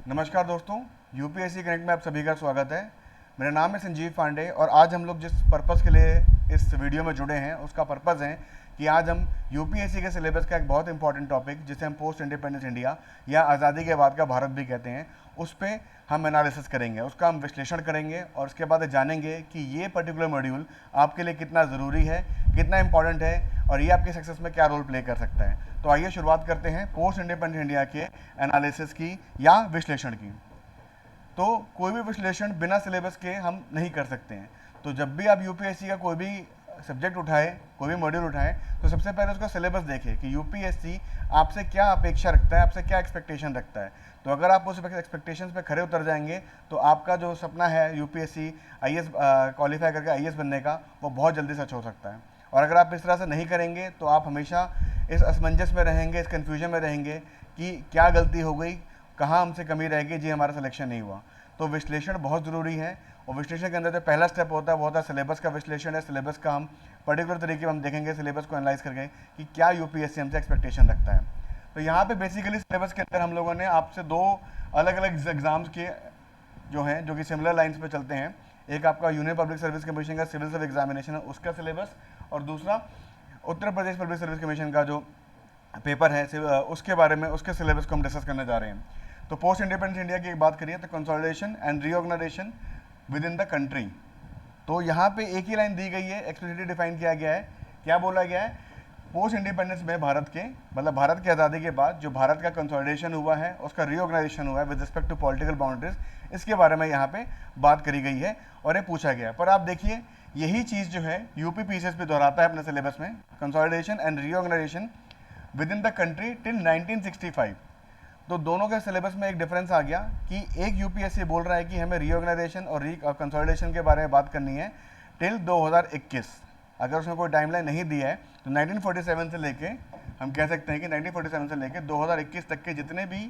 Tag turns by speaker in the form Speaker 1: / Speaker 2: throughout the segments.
Speaker 1: नमस्कार दोस्तों, UPSC connect में आप सभी का स्वागत है। मेरा नाम है संजीव पांडे और आज हम लोग जिस पर्पज़ के लिए इस वीडियो में जुड़े हैं उसका पर्पज़ है कि आज हम यूपीएससी के सिलेबस का एक बहुत इंपॉर्टेंट टॉपिक जिसे हम पोस्ट इंडिपेंडेंस इंडिया या आज़ादी के बाद का भारत भी कहते हैं, उस पर हम एनालिसिस करेंगे, उसका हम विश्लेषण करेंगे और उसके बाद जानेंगे कि ये पर्टिकुलर मॉड्यूल आपके लिए कितना ज़रूरी है, कितना इंपॉर्टेंट है और ये आपके सक्सेस में क्या रोल प्ले कर सकता है। तो आइए शुरुआत करते हैं पोस्ट इंडिपेंडेंस इंडिया के एनालिसिस की या विश्लेषण की। तो कोई भी विश्लेषण बिना सिलेबस के हम नहीं कर सकते हैं। तो जब भी आप यूपीएससी का कोई भी सब्जेक्ट उठाए, कोई भी मॉड्यूल उठाए, तो सबसे पहले उसका सिलेबस देखें कि यूपीएससी आपसे क्या अपेक्षा रखता है, आपसे क्या एक्सपेक्टेशन रखता है। तो अगर आप उस एक्सपेक्टेशंस पे खरे उतर जाएंगे तो आपका जो सपना है यूपीएससी आईएएस क्वालिफाई करके आईएएस बनने का, वो बहुत जल्दी सच हो सकता है। और अगर आप इस तरह से नहीं करेंगे तो आप हमेशा इस असमंजस में रहेंगे, इस कन्फ्यूजन में रहेंगे कि क्या गलती हो गई, कहाँ हमसे कमी रह गई, जी हमारा सिलेक्शन नहीं हुआ। तो विश्लेषण बहुत ज़रूरी है और विश्लेषण के अंदर जो पहला स्टेप होता है वो होता है सिलेबस का विश्लेषण है। सिलेबस का हम पर्टिकुलर तरीके में हम देखेंगे, सिलेबस को एनालाइज करके कि क्या यूपीएससी हमसे एक्सपेक्टेशन रखता है। तो यहाँ पे बेसिकली सिलेबस के अंदर हम लोगों ने आपसे दो अलग अलग एग्जाम्स के जो हैं, जो कि सिमिलर लाइंस पे चलते हैं। एक आपका यूनियन पब्लिक सर्विस कमीशन का सिविल सर्विस एग्जामिनेशन है, उसका सिलेबस, और दूसरा Uttar Pradesh public service commission का जो पेपर है उसके बारे में, उसके सिलेबस को हम डिस्कस करने जा रहे हैं। तो पोस्ट इंडिपेंडेंस इंडिया की एक बात करिए तो consolidation and reorganization within the country. तो यहाँ पे एक ही लाइन दी गई है, एक्सप्लिसिटली डिफाइन किया गया है। क्या बोला गया है? पोस्ट इंडिपेंडेंस में भारत के, मतलब भारत की आज़ादी के बाद जो भारत का कंसोलिडेशन हुआ है, उसका रीऑर्गेनाइजेशन हुआ है with respect to political boundaries, इसके बारे में यहाँ पे बात करी गई है और ये पूछा गया। पर आप देखिए यही चीज़ जो है यूपी पीसीएस पे दोहराता है अपने सिलेबस में, consolidation and reorganization within the country till 1965। तो दोनों के सिलेबस में एक डिफरेंस आ गया कि एक यूपीएससी बोल रहा है कि हमें रीऑर्गेनाइजेशन और कंसोलिडेशन के बारे में बात करनी है टिल 2021। अगर उसमें कोई टाइमलाइन नहीं दी है तो 1947 से लेके हम कह सकते हैं कि 1947 से लेके 2021 तक के जितने भी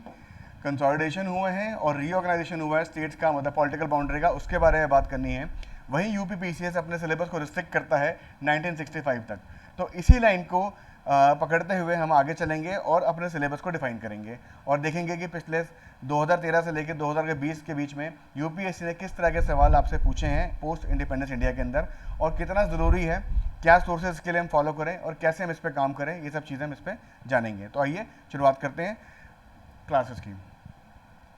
Speaker 1: कंसोलिडेशन हुए हैं और रीऑर्गेनाइजेशन हुआ है स्टेट्स का, मतलब पॉलिटिकल बाउंड्री का, उसके बारे में बात करनी है। वहीं यूपी पीसीएस अपने सिलेबस को रिस्ट्रिक्ट करता है 1965 तक। तो इसी लाइन को पकड़ते हुए हम आगे चलेंगे और अपने सिलेबस को डिफाइन करेंगे और देखेंगे कि पिछले 2013 से लेकर 2020 के बीच में यूपीएससी ने किस तरह के सवाल आपसे पूछे हैं पोस्ट इंडिपेंडेंस इंडिया के अंदर और कितना ज़रूरी है, क्या सोर्सेज इसके लिए हम फॉलो करें और कैसे हम इस पर काम करें, ये सब चीज़ें हम इस पर जानेंगे। तो आइए शुरुआत करते हैं क्लासेस की।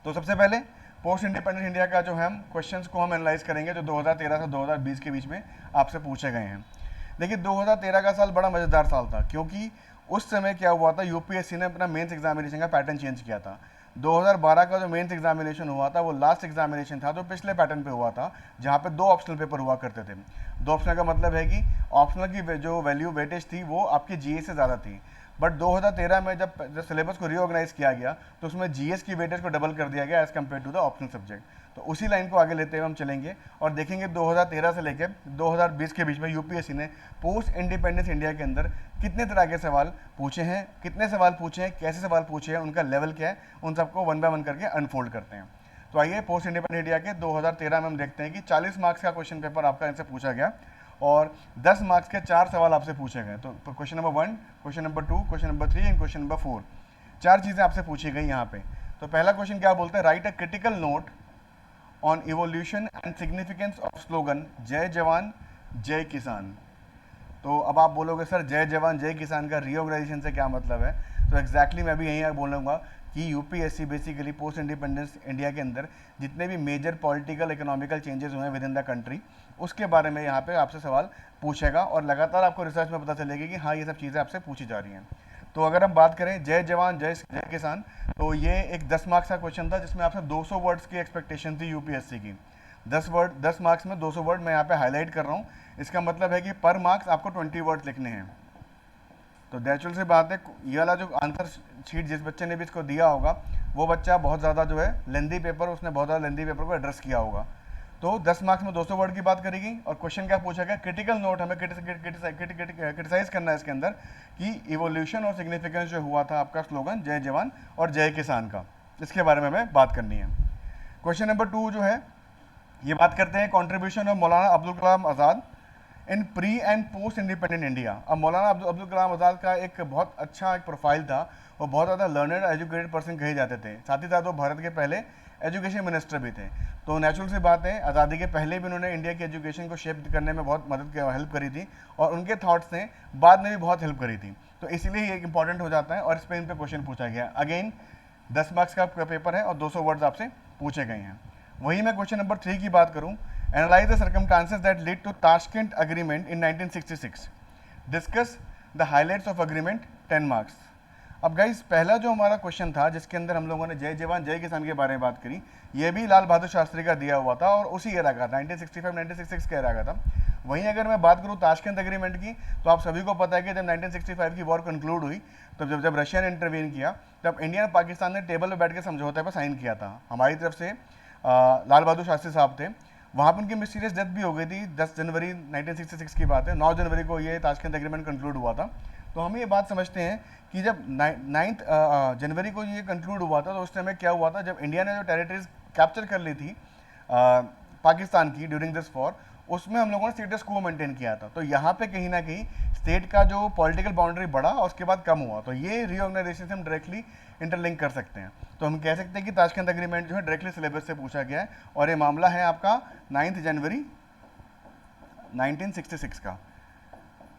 Speaker 1: तो सबसे पहले पोस्ट इंडिपेंडेंस इंडिया का जो हम क्वेश्चंस को हम एनालाइज करेंगे जो 2013 से 2020 के बीच में आपसे पूछे गए हैं। देखिए 2013 का साल बड़ा मज़ेदार साल था क्योंकि उस समय क्या हुआ था, यूपीएससी ने अपना मेंस एग्जामिनेशन का पैटर्न चेंज किया था। 2012 का जो मेंस एग्जामिनेशन हुआ था वो लास्ट एग्जामिनेशन था जो पिछले पैटर्न पे हुआ था, जहाँ पे 2 ऑप्शनल पेपर हुआ करते थे। 2 ऑप्शनल का मतलब है कि ऑप्शनल की जो वैल्यू वेटेज थी वो आपकी जीएस से ज़्यादा थी। बट 2013 में जब सिलेबस को रीऑर्गेनाइज किया गया तो उसमें जीएस की वेटेज को डबल कर दिया गया as compared to the optional subject. तो उसी लाइन को आगे लेते हुए हम चलेंगे और देखेंगे 2013 से लेकर 2020 के बीच में यूपीएससी ने पोस्ट इंडिपेंडेंस इंडिया के अंदर कितने तरह के सवाल पूछे हैं, कितने सवाल पूछे हैं, कैसे सवाल पूछे हैं, उनका लेवल क्या है, उन सबको वन बाय वन करके अनफोल्ड करते हैं। तो आइए पोस्ट इंडिपेंडेंस इंडिया के 2013 में हम देखते हैं कि 40 मार्क्स का क्वेश्चन पेपर आपका इनसे पूछा गया और 10 मार्क्स के 4 सवाल आपसे पूछे गए। तो question number 1, question number 2, question number 3 and question number 4, 4 चीज़ें आपसे पूछी गई यहाँ पे। तो पहला क्वेश्चन क्या बोलते हैं, right a critical note on evolution and significance of slogan जय जवान जय किसान। तो अब आप बोलोगे सर जय जवान जय किसान का रीऑर्गेनाइजेशन से क्या मतलब है? तो एग्जैक्टली मैं भी यही बोलूँगा कि UPSC basically post independence India के अंदर जितने भी मेजर पॉलिटिकल इकोनॉमिकल चेंजेस हुए हैं विद इन द कंट्री, उसके बारे में यहाँ पे आपसे सवाल पूछेगा और लगातार आपको रिसर्च में पता चलेगी कि हाँ ये सब चीज़ें आपसे पूछी जा रही हैं। तो अगर हम बात करें जय जवान जय जय किसान, तो ये एक 10 मार्क्स का क्वेश्चन था जिसमें आपसे 200 वर्ड्स की एक्सपेक्टेशन थी यूपीएससी की। 10 मार्क्स में 200 वर्ड मैं यहाँ पे हाईलाइट कर रहा हूँ। इसका मतलब है कि पर मार्क्स आपको 20 वर्ड्स लिखने हैं। तो नेचुरल सी बात है, ये वाला जो आंसर शीट जिस बच्चे ने भी इसको दिया होगा वो बच्चा बहुत ज़्यादा जो है लेंदी पेपर, उसने बहुत ज़्यादा लेंदी पेपर को एड्रेस किया होगा। तो 10 मार्क्स में 200 वर्ड की बात करेगी और क्वेश्चन क्या पूछा गया, क्रिटिकल नोट हमें क्रिटिसाइज करना है इसके अंदर कि इवोल्यूशन और सिग्निफिकेंस जो हुआ था आपका स्लोगन जय जवान और जय किसान का, इसके बारे में हमें बात करनी है। क्वेश्चन नंबर 2 जो है ये बात करते हैं contribution of Maulana Abdul Kalam Azad in pre and post independent India. अब मौलाना अब्दुल कलाम आज़ाद का एक बहुत अच्छा एक प्रोफाइल था वो बहुत ज़्यादा लर्नड एजुकेटेड पर्सन कहे जाते थे। साथ ही साथ वो भारत के पहले एजुकेशन मिनिस्टर भी थे। तो नेचुरल सी बात है, आज़ादी के पहले भी उन्होंने इंडिया की एजुकेशन को शेप करने में बहुत हेल्प करी थी, और उनके थाट्स ने बाद में भी बहुत हेल्प करी थी। तो इसीलिए ये इंपॉर्टेंट हो जाता है, और इस पर इन पर क्वेश्चन पूछा गया। अगेन 10 मार्क्स का पेपर है और 200 वर्ड्स आपसे पूछे गए हैं। वही मैं क्वेश्चन नंबर 3 की बात करूं, analyze the circumstances that lead to Tashkent agreement in 1966, discuss the highlights of agreement, 10 marks. अब गाइस पहला जो हमारा क्वेश्चन था जिसके अंदर हम लोगों ने जय जवान जय किसान के बारे में बात करी, ये भी लाल बहादुर शास्त्री का दिया हुआ था और उसी एरा का 1965-1966 के एरा का था। वहीं अगर मैं बात करूं ताशकंद एग्रीमेंट की, तो आप सभी को पता है कि जब 1965 की वॉर कंक्लूड हुई, तो जब रशिया ने इंटरवीन किया, तब इंडिया और पाकिस्तान ने टेबल पर बैठ के समझौते पर साइन किया था। हमारी तरफ से लाल बहादुर शास्त्री साहब थे, वहाँ पर उनकी मिस्टीरियस डेथ भी हो गई थी। 10 जनवरी 1966 की बात है, 9 जनवरी को ये ताशकंद एग्रीमेंट कंक्लूड हुआ था। तो हम ये बात समझते हैं कि जब 9 जनवरी को ये कंक्लूड हुआ था, तो उस टाइम क्या हुआ था, जब इंडिया ने जो टेरिटरीज कैप्चर कर ली थी पाकिस्तान की ड्यूरिंग दिस वॉर, उसमें हम लोगों ने स्टेटस को मेंटेन किया था। तो यहाँ पे कहीं ना कहीं स्टेट का जो पॉलिटिकल बाउंड्री बढ़ा और उसके बाद कम हुआ, तो ये रीऑर्गेनाइजेशन से हम डायरेक्टली इंटरलिंक कर सकते हैं। तो हम कह सकते हैं कि ताशकंद एग्रीमेंट जो है डायरेक्टली सिलेबस से पूछा गया है, और ये मामला है आपका 9 जनवरी 1966 का।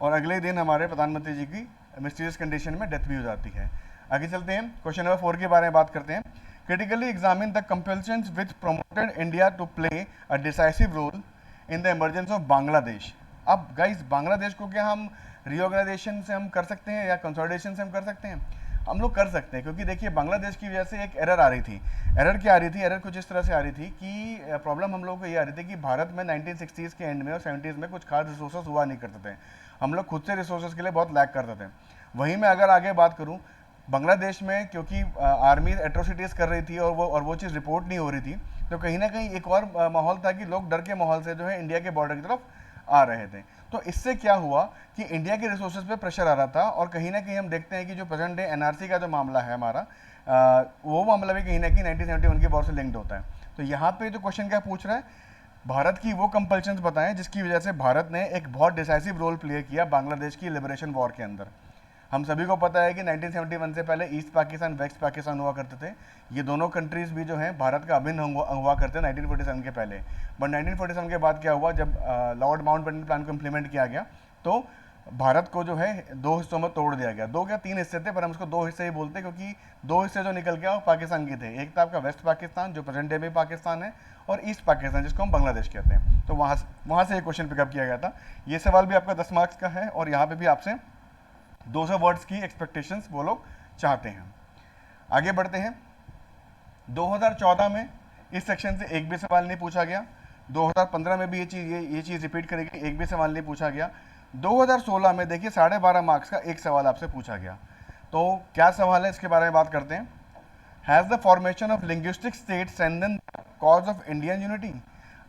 Speaker 1: और अगले दिन हमारे प्रधानमंत्री जी की मिस्टीरियस कंडीशन में डेथ भी हो जाती है। आगे चलते हैं, क्वेश्चन नंबर 4 के बारे में बात करते हैं। Critically examine the compulsions which promoted India to play a decisive role in the emergence of Bangladesh. अब गाइस बांग्लादेश को क्या हम रीऑर्गेनाइजेशन से हम कर सकते हैं या कंसोलिडेशन से हम कर सकते हैं? हम लोग कर सकते हैं, क्योंकि देखिए बांग्लादेश की वजह से एक एरर आ रही थी। एरर क्या आ रही थी? एरर कुछ इस तरह से आ रही थी कि प्रॉब्लम हम लोगों को ये आ रही थी कि भारत में 1960s के एंड में और 70s में कुछ खास रिसोर्सेज हुआ नहीं करते थे। हम लोग खुद से रिसोर्सेज के लिए बहुत लैक करते थे। वहीं मैं अगर आगे बात करूं, बांग्लादेश में क्योंकि आर्मी एट्रोसिटीज़ कर रही थी और वो चीज़ रिपोर्ट नहीं हो रही थी, तो कहीं ना कहीं एक और माहौल था कि लोग डर के माहौल से जो है इंडिया के बॉर्डर की तरफ आ रहे थे। तो इससे क्या हुआ कि इंडिया के रिसोर्सेज पे प्रेशर आ रहा था, और कहीं ना कहीं हम देखते हैं कि जो प्रेजेंट डे एनआरसी का जो मामला है हमारा, वो मामला भी कहीं ना कहीं 1971 के वॉर से लिंक्ड होता है। तो यहाँ पे जो क्वेश्चन क्या पूछ रहा है, भारत की वो कंपल्शंस बताएं जिसकी वजह से भारत ने एक बहुत डिसाइसिव रोल प्ले किया बांग्लादेश की लिबरेशन वॉर के अंदर। हम सभी को पता है कि 1971 से पहले ईस्ट पाकिस्तान वेस्ट पाकिस्तान हुआ करते थे। ये दोनों कंट्रीज भी जो हैं भारत का अभिन्न हुआ करते हैं 1947 के पहले। बट 1947 के बाद क्या हुआ, जब लॉर्ड माउंटबेटन प्लान को इम्प्लीमेंट किया गया, तो भारत को जो है 2 हिस्सों में तोड़ दिया गया। 2 क्या 3 हिस्से थे, पर हम उसको 2 हिस्से ही बोलते हैं, क्योंकि 2 हिस्से जो निकल गया वो पाकिस्तान के थे। एक था आपका वेस्ट पाकिस्तान जो प्रेजेंट डे में पाकिस्तान है, और ईस्ट पाकिस्तान जिसको हम बांग्लादेश कहते हैं। तो वहाँ से ये क्वेश्चन पिकअप किया गया था। ये सवाल भी आपका 10 मार्क्स का है, और यहाँ पे भी आपसे 200 वर्ड्स की एक्सपेक्टेशंस वो लोग चाहते हैं। आगे बढ़ते हैं। 2014 में इस सेक्शन से एक भी सवाल नहीं पूछा गया। 2015 में भी ये चीज़ रिपीट करेगी, एक भी सवाल नहीं पूछा गया। 2016 में देखिए 12.5 मार्क्स का एक सवाल आपसे पूछा गया। तो क्या सवाल है, इसके बारे में बात करते हैं। Has the formation of linguistic state strengthen cause of Indian unity.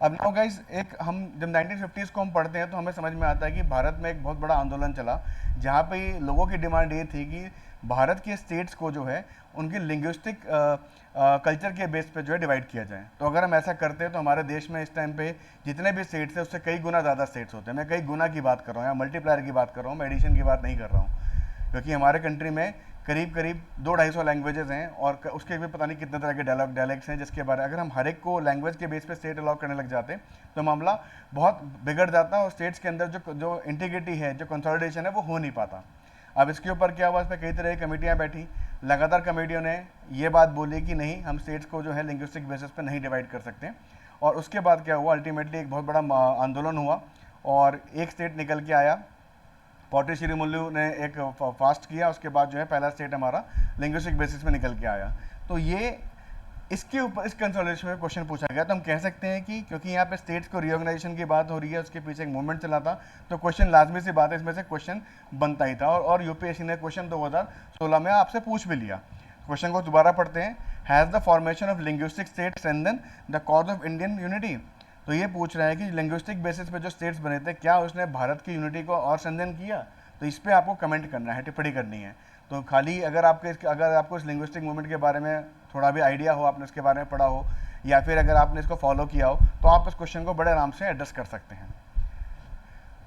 Speaker 1: अब नाउ गाइस, एक हम जब 1950s को हम पढ़ते हैं तो हमें समझ में आता है कि भारत में एक बहुत बड़ा आंदोलन चला, जहाँ पे लोगों की डिमांड ये थी कि भारत के स्टेट्स को जो है उनके लिंग्विस्टिक कल्चर के बेस पे जो है डिवाइड किया जाए। तो अगर हम ऐसा करते हैं तो हमारे देश में इस टाइम पे जितने भी स्टेट्स हैं उससे कई गुना ज़्यादा स्टेट्स होते हैं। मैं कई गुना की बात कर रहा हूँ या मल्टीप्लायर की बात कर रहा हूँ, मैं एडिशन की बात नहीं कर रहा हूँ, क्योंकि हमारे कंट्री में करीब 200-250 लैंग्वेजेस हैं, और उसके भी पता नहीं कितने तरह के डायलेक्ट्स हैं, जिसके बारे में अगर हम हर एक को लैंग्वेज के बेस पे स्टेट अलाउ करने लग जाते तो मामला बहुत बिगड़ जाता और स्टेट्स के अंदर जो इंटीग्रिटी है, जो कंसोलिडेशन है, वो हो नहीं पाता। अब इसके ऊपर क्या हुआ, इस पर कई तरह की कमेटियाँ बैठी। लगातार कमेटियों ने ये बात बोली कि नहीं, हम स्टेट्स को जो है लिंग्विस्टिक बेसिस पे नहीं डिवाइड कर सकते। और उसके बाद क्या हुआ, अल्टीमेटली एक बहुत बड़ा आंदोलन हुआ और एक स्टेट निकल के आया। पॉटी श्रीमुल्लू ने एक फास्ट किया, उसके बाद जो है पहला स्टेट हमारा लिंग्विस्टिक बेसिस पे निकल के आया। तो ये इसके ऊपर इस कंसोलिडेशन में क्वेश्चन पूछा गया। तो हम कह सकते हैं कि क्योंकि यहाँ पे स्टेट्स को रीऑर्गेनाइजेशन की बात हो रही है, उसके पीछे एक मूवमेंट चला था, तो क्वेश्चन लाजमी सी बात है, इसमें से क्वेश्चन बनता ही था। और यूपीएससी ने क्वेश्चन 2016 में आपसे पूछ भी लिया। क्वेश्चन को दोबारा पढ़ते हैं। Has the formation of linguistic state strengthen the cause of Indian unity. तो ये पूछ रहा है कि लिंग्विस्टिक बेसिस पे जो स्टेट्स बने थे, क्या उसने भारत की यूनिटी को और स्ट्रेंथन किया? तो इस पर आपको कमेंट करना है, टिप्पणी करनी है। तो खाली अगर आपको इस लिंग्विस्टिक मूवमेंट के बारे में थोड़ा भी आइडिया हो, आपने इसके बारे में पढ़ा हो, या फिर अगर आपने इसको फॉलो किया हो, तो आप इस क्वेश्चन को बड़े आराम से एड्रेस कर सकते हैं।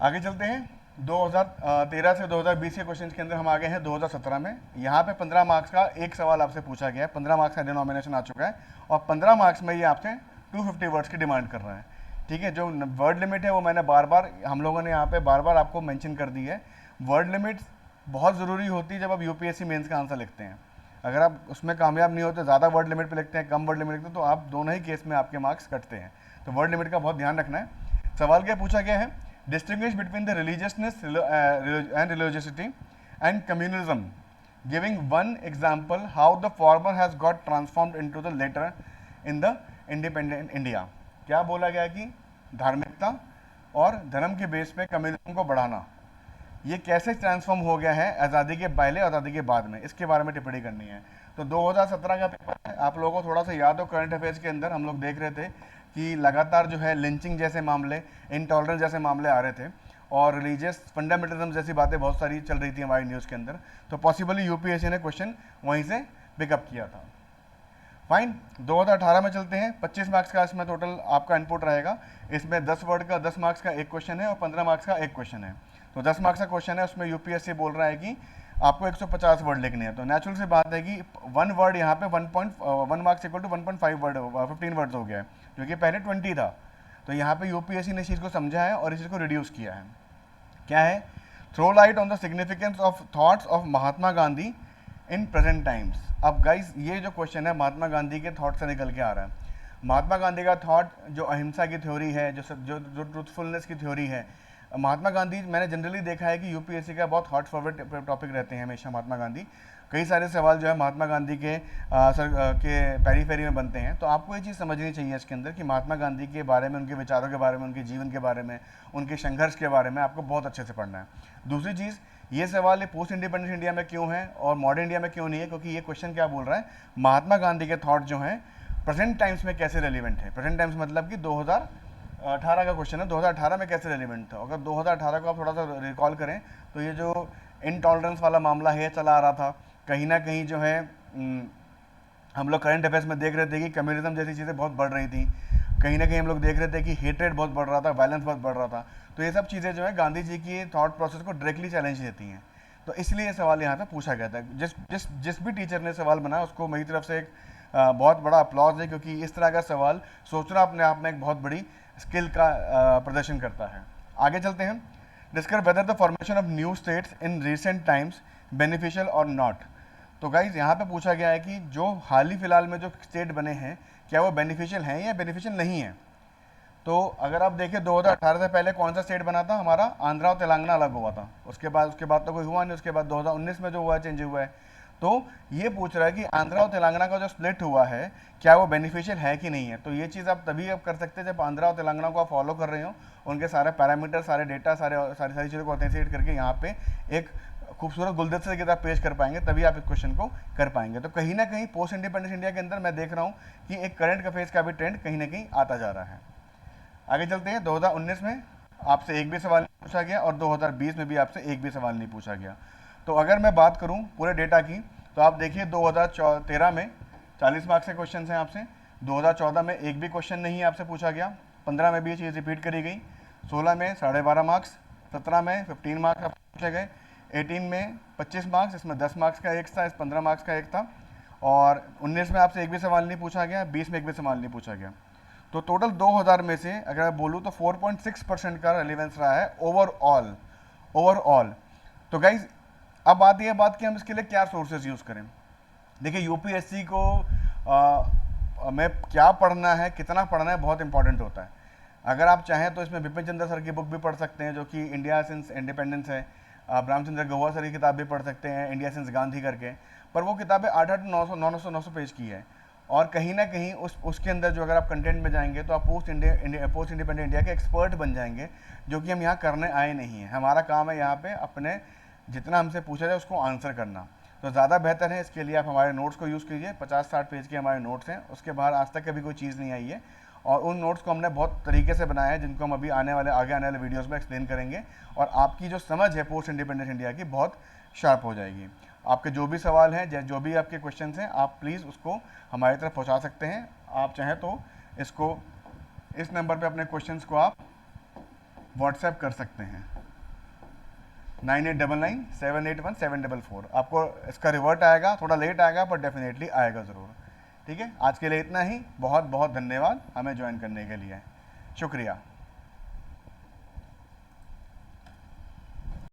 Speaker 1: आगे चलते हैं। 2013 से 2020 के क्वेश्चन के अंदर हम आ गए हैं 2017 में। यहाँ पे 15 मार्क्स का एक सवाल आपसे पूछा गया है, 15 मार्क्स का डिनोमिनेशन आ चुका है और 15 मार्क्स में ये आपसे 250 वर्ड्स की डिमांड कर रहा है। ठीक है, जो वर्ड लिमिट है वो मैंने बार बार हम लोगों ने यहाँ पे बार बार आपको मेंशन कर दी है। वर्ड लिमिट बहुत ज़रूरी होती है जब आप यूपीएससी मेंस का आंसर लिखते हैं। अगर आप उसमें कामयाब नहीं होते, ज़्यादा वर्ड लिमिट पे लिखते हैं, कम वर्ड लिमिट लिखते हैं, तो आप दोनों ही केस में आपके मार्क्स कटते हैं। तो वर्ड लिमिट का बहुत ध्यान रखना है। सवाल क्या पूछा गया है, distinguish between the religiousness and religiosity and communalism, giving one example how the former has got transformed into the latter in the independent India. क्या बोला गया कि धार्मिकता और धर्म के बेस पे कम्युनिज्म को बढ़ाना, ये कैसे ट्रांसफॉर्म हो गया है आज़ादी के पहले आज़ादी के बाद में, इसके बारे में टिप्पणी करनी है। तो 2017 का पेपर है, आप लोगों को थोड़ा सा याद हो, करंट अफेयर्स के अंदर हम लोग देख रहे थे कि लगातार जो है लिंचिंग जैसे मामले, इनटॉलरेंस जैसे मामले आ रहे थे और रिलीजियस फंडामेंटलिज्म जैसी बातें बहुत सारी चल रही थी हमारी न्यूज़ के अंदर। तो पॉसिबली यूपीएससी ने क्वेश्चन वहीं से पिकअप किया था। फाइन, 2018 में चलते हैं। 25 मार्क्स का इसमें टोटल आपका इनपुट रहेगा। इसमें 10 वर्ड का 10 मार्क्स का एक क्वेश्चन है और 15 मार्क्स का एक क्वेश्चन है। तो 10 मार्क्स का क्वेश्चन है, उसमें यूपीएससी बोल रहा है कि आपको 150 वर्ड लिखने हैं। तो नेचुरल सी बात है कि 1 वर्ड यहाँ पे 1 marks equal to 1.5 word, 15 words हो गया है, जो कि पहले 20 था। तो यहाँ पे यूपीएससी ने इस चीज़ को समझा है और इस चीज़ को रिड्यूस किया है। क्या है, throw light on the significance of thoughts of Mahatma Gandhi in present times. अब गाइस ये जो क्वेश्चन है महात्मा गांधी के थॉट से निकल के आ रहा है। महात्मा गांधी का थॉट जो अहिंसा की थ्योरी है, जो ट्रूथफुलनेस की थ्योरी है, महात्मा गांधी, मैंने जनरली देखा है कि यूपीएससी का बहुत हॉट फॉरवर्ड टॉपिक रहते हैं हमेशा महात्मा गांधी। कई सारे सवाल जो है महात्मा गांधी के के पेरीफेरी में बनते हैं। तो आपको ये चीज़ समझनी चाहिए इसके अंदर कि महात्मा गांधी के बारे में, उनके विचारों के बारे में, उनके जीवन के बारे में, उनके संघर्ष के बारे में आपको बहुत अच्छे से पढ़ना है। दूसरी चीज़, ये सवाल ये पोस्ट इंडिपेंडेंस इंडिया में क्यों है और मॉडर्न इंडिया में क्यों नहीं है, क्योंकि ये क्वेश्चन क्या बोल रहा है, महात्मा गांधी के थॉट जो हैं प्रेजेंट टाइम्स में कैसे रेलिवेंट है। प्रेजेंट टाइम्स मतलब कि 2018 का क्वेश्चन है, 2018 में कैसे रेलिवेंट था। अगर 2018 को आप थोड़ा सा रिकॉल करें तो ये जो इनटॉलरेंस वाला मामला है चला आ रहा था, कहीं ना कहीं जो है हम लोग करंट अफेयर्स में देख रहे थे कि कम्युनिज्म जैसी चीज़ें बहुत बढ़ रही थी, कहीं ना कहीं हम लोग देख रहे थे कि हेट्रेड बहुत बढ़ रहा था, वायलेंस बहुत बढ़ रहा था। तो ये सब चीज़ें जो है गांधी जी की थॉट प्रोसेस को डायरेक्टली चैलेंज देती हैं। तो इसलिए ये सवाल यहाँ पे पूछा गया था। जिस भी टीचर ने सवाल बनाया उसको मेरी तरफ से एक बहुत बड़ा अपलॉज है, क्योंकि इस तरह का सवाल सोचना अपने आप में एक बहुत बड़ी स्किल का प्रदर्शन करता है। आगे चलते हैं। Discuss whether the formation of new states in recent times beneficial और नॉट। तो गाइज यहाँ पे पूछा गया है कि जो हाल ही फिलहाल में जो स्टेट बने हैं क्या वो बेनिफिशियल हैं या बेनिफिशियल नहीं है। तो अगर आप देखें 2018 से पहले कौन सा स्टेट बना था, हमारा आंध्रा और तेलंगाना अलग हुआ था। उसके बाद तो कोई हुआ नहीं। उसके बाद 2019 में जो हुआ है, चेंज हुआ है। तो ये पूछ रहा है कि आंध्रा और तेलंगाना का जो स्प्लिट हुआ है क्या वो बेनिफिशियल है कि नहीं है। तो ये चीज़ आप तभी आप कर सकते हैं जब आंध्रा और तेलंगाना को आप फॉलो कर रहे हो, उनके सारे पैरामीटर, सारे डेटा, सारी चीज़ों को ऑथेंटिकेट करके यहाँ पे एक खूबसूरत गुलदस्ते की तरह पेश कर पाएंगे, तभी आप इस क्वेश्चन को कर पाएंगे। तो कहीं ना कहीं पोस्ट इंडिपेंडेंस इंडिया के अंदर मैं देख रहा हूँ कि एक करंट अफेयर्स का भी ट्रेंड कहीं ना कहीं आता जा रहा है। आगे चलते हैं। 2019 में आपसे एक भी सवाल नहीं पूछा गया और 2020 में भी आपसे एक भी सवाल नहीं पूछा गया। तो अगर मैं बात करूं पूरे डेटा की तो आप देखिए 2013 में 40 मार्क्स के क्वेश्चन हैं आपसे, 2014 में एक भी क्वेश्चन नहीं आपसे पूछा गया, 15 में भी ये चीज़ रिपीट करी गई, 16 में 12.5 मार्क्स, 17 में 15 मार्क्स पूछे गए, 18 में 25 मार्क्स, इसमें 10 मार्क्स का एक था, इस 15 मार्क्स का एक था, और 19 में आपसे एक भी सवाल नहीं पूछा गया, 20 में एक भी सवाल नहीं पूछा गया। तो टोटल 2000 में से अगर मैं बोलूँ तो 4.6% का रेलिवेंस रहा है ओवरऑल। तो गाइज अब आती है बात कि हम इसके लिए क्या सोर्सेज यूज़ करें। देखिए यूपीएससी को में क्या पढ़ना है, कितना पढ़ना है, बहुत इंपॉर्टेंट होता है। अगर आप चाहें तो इसमें बिपिन चंद्र सर की बुक भी पढ़ सकते हैं जो कि इंडिया सिंस इंडिपेंडेंस है। आप रामचंद्र गौवा सर की किताब भी पढ़ सकते हैं, इंडिया सिंस गांधी करके, पर वो किताबें 800 900 पेज की है। और कहीं ना कहीं उसके अंदर जो अगर आप कंटेंट में जाएंगे तो आप पोस्ट इंडिपेंडेंट इंडिया के एक्सपर्ट बन जाएंगे, जो कि हम यहाँ करने आए नहीं हैं। हमारा काम है यहाँ पे अपने जितना हमसे पूछा जाए उसको आंसर करना। तो ज़्यादा बेहतर है, इसके लिए आप हमारे नोट्स को यूज़ कीजिए। 50-60 पेज के हमारे नोट्स हैं, उसके बाहर आज तक कभी कोई चीज़ नहीं आई है, और उन नोट्स को हमने बहुत तरीके से बनाया है जिनको हम अभी आगे आने वाले वीडियोज़ में एक्सप्लेन करेंगे, और आपकी जो समझ है पोस्ट इंडिपेंडेंस इंडिया की बहुत शार्प हो जाएगी। आपके जो भी सवाल हैं, जो भी आपके क्वेश्चन हैं, आप प्लीज़ उसको हमारी तरफ पहुंचा सकते हैं। आप चाहें तो इसको इस नंबर पे अपने क्वेश्चंस को आप व्हाट्सएप कर सकते हैं। 9899781744। आपको इसका रिवर्ट आएगा, थोड़ा लेट आएगा पर डेफिनेटली आएगा ज़रूर। ठीक है, आज के लिए इतना ही। बहुत बहुत धन्यवाद हमें ज्वाइन करने के लिए, शुक्रिया।